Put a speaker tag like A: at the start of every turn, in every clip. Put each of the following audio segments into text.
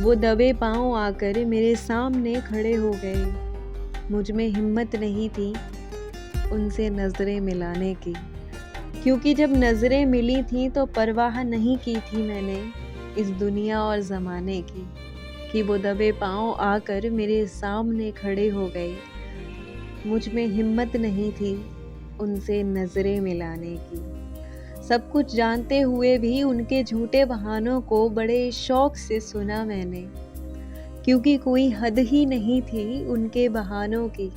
A: वो दबे पाँव आकर मेरे सामने खड़े हो गए। मुझ में हिम्मत नहीं थी उनसे नज़रें मिलाने की, क्योंकि जब नज़रें मिली थीं तो परवाह नहीं की थी मैंने इस दुनिया और ज़माने की, कि वो दबे पाँव आकर मेरे सामने खड़े हो गए। मुझ में हिम्मत नहीं थी उनसे नज़रें मिलाने की। सब कुछ जानते हुए भी उनके झूठे बहानों को बड़े शौक से सुना मैंने, क्योंकि कोई हद ही नहीं थी उनके बहानों की।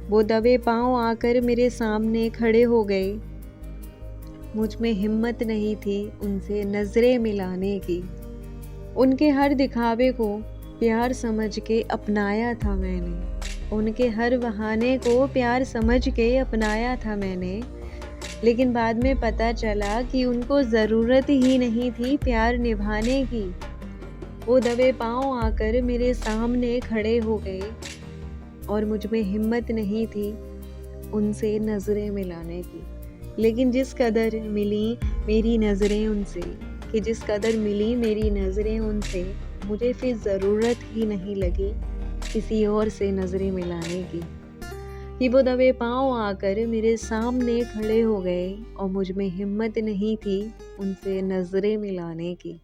A: वो दबे पाँव आकर मेरे सामने खड़े हो गए। मुझ में हिम्मत नहीं थी उनसे नज़रें मिलाने की। उनके हर दिखावे को प्यार समझ के अपनाया था मैंने। उनके हर बहाने को प्यार समझ के अपनाया था मैंने। लेकिन बाद में पता चला कि उनको ज़रूरत ही नहीं थी प्यार निभाने की। वो दबे पाँव आकर मेरे सामने खड़े हो गए और मुझ में हिम्मत नहीं थी उनसे नज़रें मिलाने की। लेकिन जिस कदर मिली मेरी नज़रें उनसे, मुझे फिर ज़रूरत ही नहीं लगी किसी और से नज़रें मिलाने की। कि वो दबे पाँव आकर मेरे सामने खड़े हो गए और मुझ में हिम्मत नहीं थी उनसे नज़रें मिलाने की।